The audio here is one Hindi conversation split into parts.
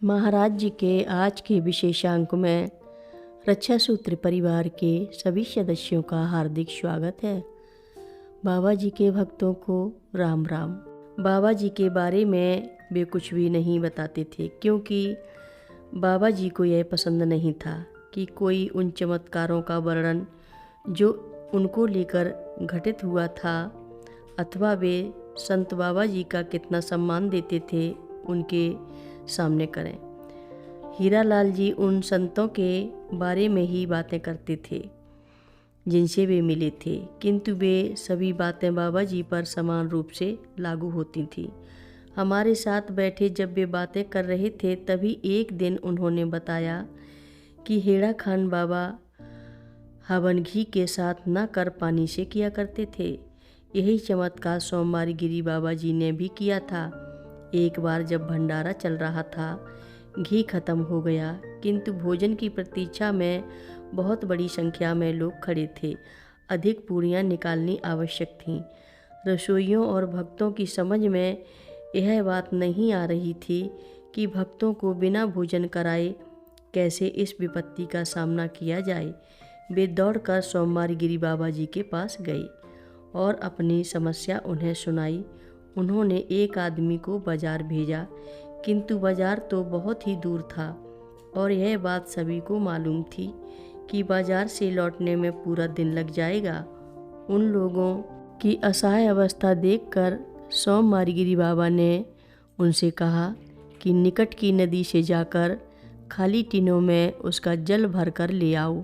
महाराज जी के आज के विशेषांक में रक्षा सूत्र परिवार के सभी सदस्यों का हार्दिक स्वागत है। बाबा जी के भक्तों को राम राम। बाबा जी के बारे में वे कुछ भी नहीं बताते थे, क्योंकि बाबा जी को यह पसंद नहीं था कि कोई उन चमत्कारों का वर्णन जो उनको लेकर घटित हुआ था अथवा वे संत बाबा जी का कितना सम्मान देते थे उनके सामने करें। हीरालाल जी उन संतों के बारे में ही बातें करते थे जिनसे वे मिले थे, किंतु वे सभी बातें बाबा जी पर समान रूप से लागू होती थीं। हमारे साथ बैठे जब वे बातें कर रहे थे, तभी एक दिन उन्होंने बताया कि हेड़ा खान बाबा हवन घी के साथ न कर पानी से किया करते थे। यही चमत्कार सोमवार गिरी बाबा जी ने भी किया था। एक बार जब भंडारा चल रहा था, घी खत्म हो गया, किंतु भोजन की प्रतीक्षा में बहुत बड़ी संख्या में लोग खड़े थे। अधिक पूरियां निकालनी आवश्यक थीं। रसोइयों और भक्तों की समझ में यह बात नहीं आ रही थी कि भक्तों को बिना भोजन कराए कैसे इस विपत्ति का सामना किया जाए। वे दौड़कर सोमवार गिरी बाबा जी के पास गए और अपनी समस्या उन्हें सुनाई। उन्होंने एक आदमी को बाजार भेजा, किंतु बाजार तो बहुत ही दूर था और यह बात सभी को मालूम थी कि बाजार से लौटने में पूरा दिन लग जाएगा। उन लोगों की असहाय अवस्था देखकर सोमवार गिरी बाबा ने उनसे कहा कि निकट की नदी से जाकर खाली टीनों में उसका जल भर कर ले आओ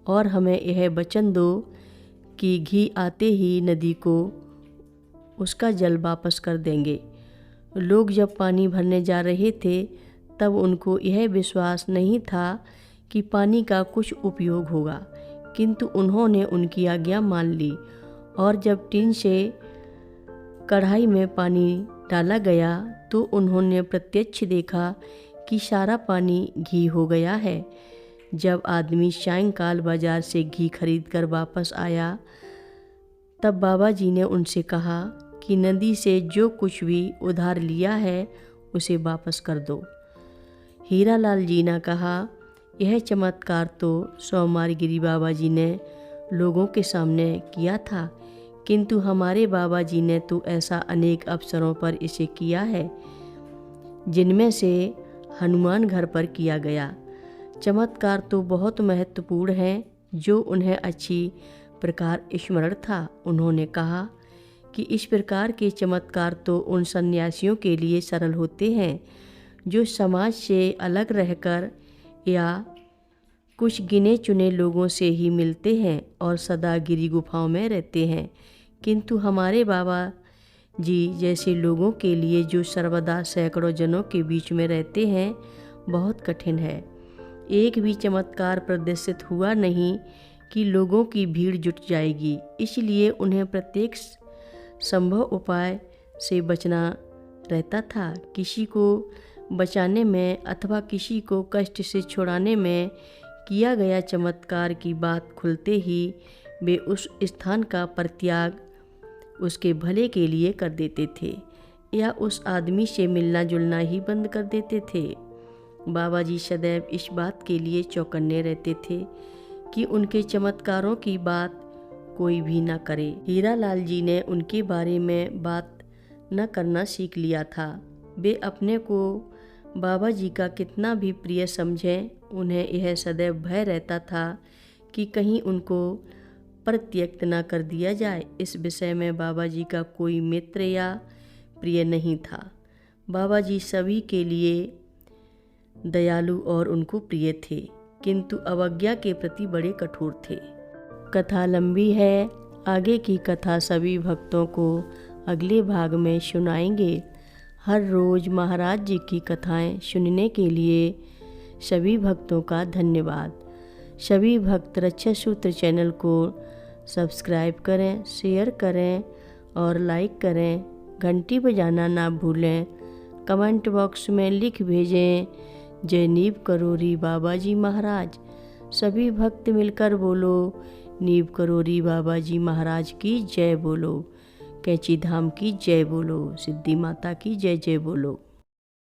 और हमें यह वचन दो कि घी आते ही नदी को उसका जल वापस कर देंगे। लोग जब पानी भरने जा रहे थे, तब उनको यह विश्वास नहीं था कि पानी का कुछ उपयोग होगा, किंतु उन्होंने उनकी आज्ञा मान ली और जब टीन से कढ़ाई में पानी डाला गया तो उन्होंने प्रत्यक्ष देखा कि सारा पानी घी हो गया है। जब आदमी सायंकाल बाजार से घी खरीद कर वापस आया, तब बाबा जी ने उनसे कहा कि नदी से जो कुछ भी उधार लिया है उसे वापस कर दो। हीरालाल जी ने कहा, यह चमत्कार तो सोमवार गिरी बाबा जी ने लोगों के सामने किया था, किंतु हमारे बाबा जी ने तो ऐसा अनेक अवसरों पर इसे किया है, जिनमें से हनुमान घर पर किया गया। चमत्कार तो बहुत महत्वपूर्ण है जो उन्हें अच्छी प्रकार स्मरण था। उन्होंने कहा कि इस प्रकार के चमत्कार तो उन सन्यासियों के लिए सरल होते हैं जो समाज से अलग रहकर या कुछ गिने चुने लोगों से ही मिलते हैं और सदा गिरी गुफाओं में रहते हैं, किंतु हमारे बाबा जी जैसे लोगों के लिए जो सर्वदा सैकड़ों जनों के बीच में रहते हैं, बहुत कठिन है। एक भी चमत्कार प्रदर्शित हुआ नहीं कि लोगों की भीड़ जुट जाएगी, इसलिए उन्हें प्रत्येक संभव उपाय से बचना रहता था। किसी को बचाने में अथवा किसी को कष्ट से छुड़ाने में किया गया चमत्कार की बात खुलते ही वे उस स्थान का परित्याग उसके भले के लिए कर देते थे या उस आदमी से मिलना जुलना ही बंद कर देते थे। बाबा जी सदैव इस बात के लिए चौकन्ने रहते थे कि उनके चमत्कारों की बात कोई भी न करे। हीरालाल जी ने उनके बारे में बात न करना सीख लिया था। वे अपने को बाबा जी का कितना भी प्रिय समझें, उन्हें यह सदैव भय रहता था कि कहीं उनको परित्यक्त न कर दिया जाए। इस विषय में बाबा जी का कोई मित्र या प्रिय नहीं था। बाबा जी सभी के लिए दयालु और उनको प्रिय थे, किंतु अवज्ञा के प्रति बड़े कठोर थे। कथा लंबी है, आगे की कथा सभी भक्तों को अगले भाग में सुनाएंगे। हर रोज़ महाराज जी की कथाएं सुनने के लिए सभी भक्तों का धन्यवाद। सभी भक्त रक्षा सूत्र चैनल को सब्सक्राइब करें, शेयर करें और लाइक करें। घंटी बजाना ना भूलें। कमेंट बॉक्स में लिख भेजें, जय नीव करोरी बाबा जी महाराज। सभी भक्त मिलकर बोलो, नीव करोरी बाबा जी महाराज की जय बोलो। कैंची धाम की जय बोलो। सिद्धि माता की जय जय बोलो।